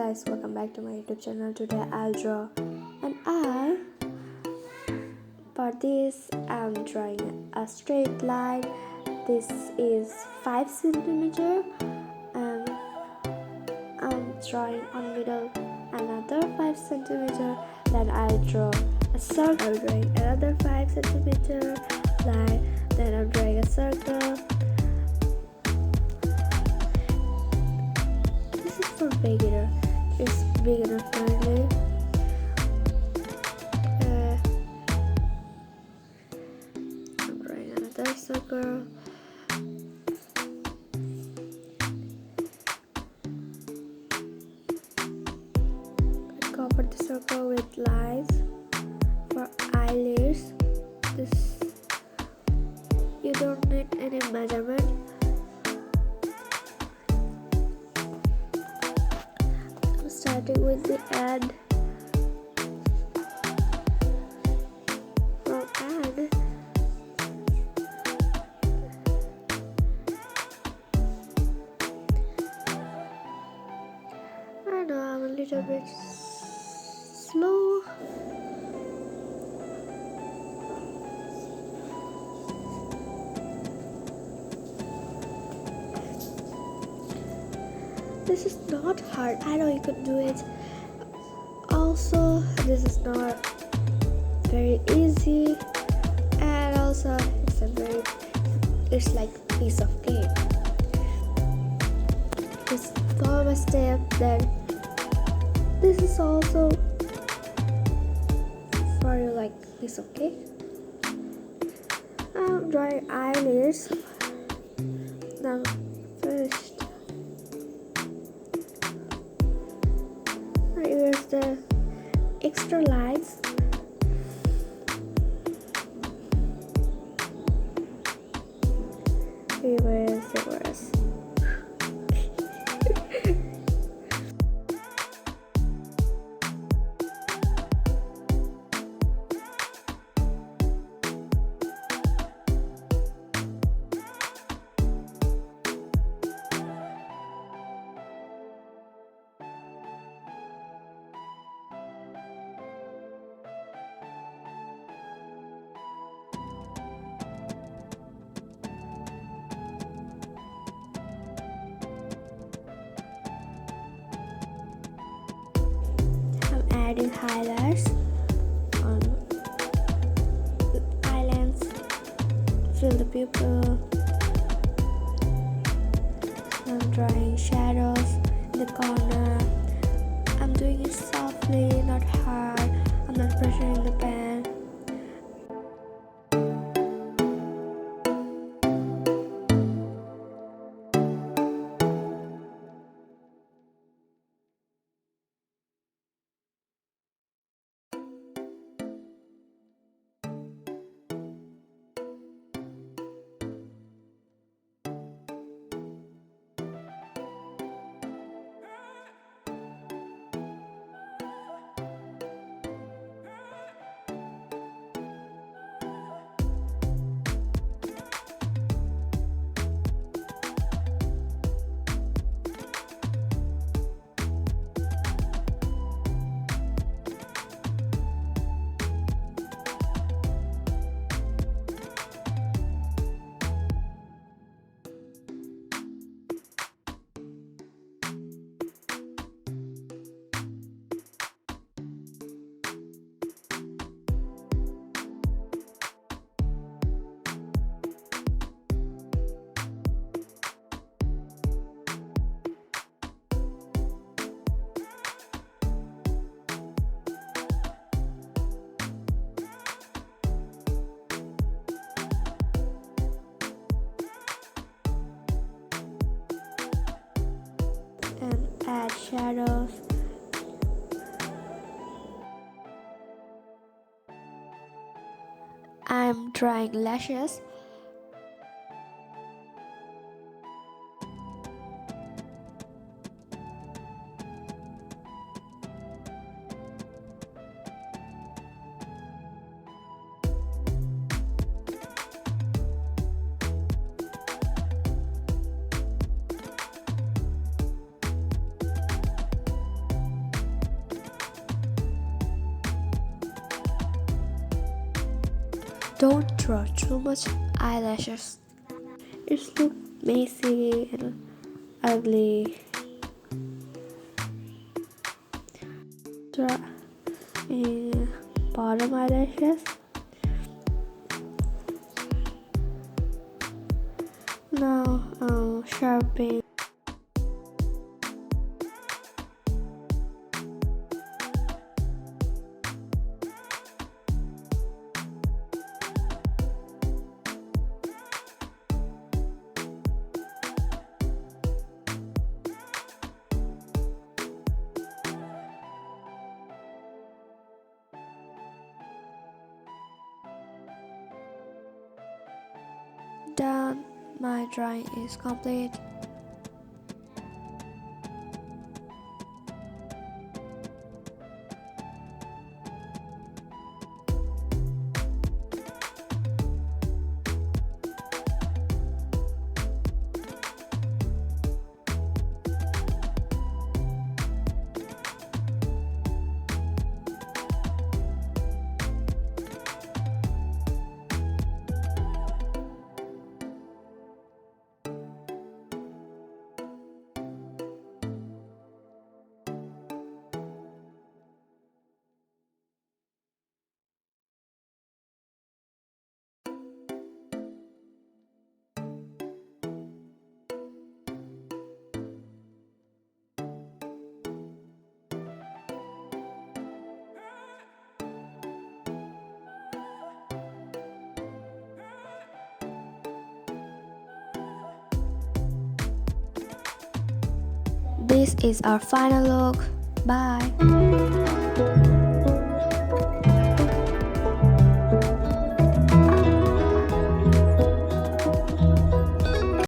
guys, welcome back to my YouTube channel. Today I'll draw for this I'm drawing a straight line. This is 5 centimeter, and I'm drawing on middle another 5 centimeter. Then I'll draw a circle. I'm drawing another 5 centimeter line. Then I'm drawing a circle. This is for beginner. It's beginner friendly. I'm drawing another circle. I covered the circle with lines for eyelids. This you don't need any measurement. I'm starting with the end. From end, I know I'm a little bit slow. This is not hard. I know you could do it. Also, this is not very easy, and also it's like a piece of cake. Just follow my step. Then this is also for you, like piece of cake. I'm drawing eyelids. Now finished. Here's the extra lines. Here's the rest. Adding highlights on the eyelids, fill the pupil. I'm drawing shadows in the corner. I'm doing it softly, not hard. I'm not pressuring the pen. And add shadows. I'm drawing lashes. Don't draw too much eyelashes. It looks messy and ugly. Draw in bottom eyelashes. Now sharpen. Done. My drawing is complete. This is our final look. Bye.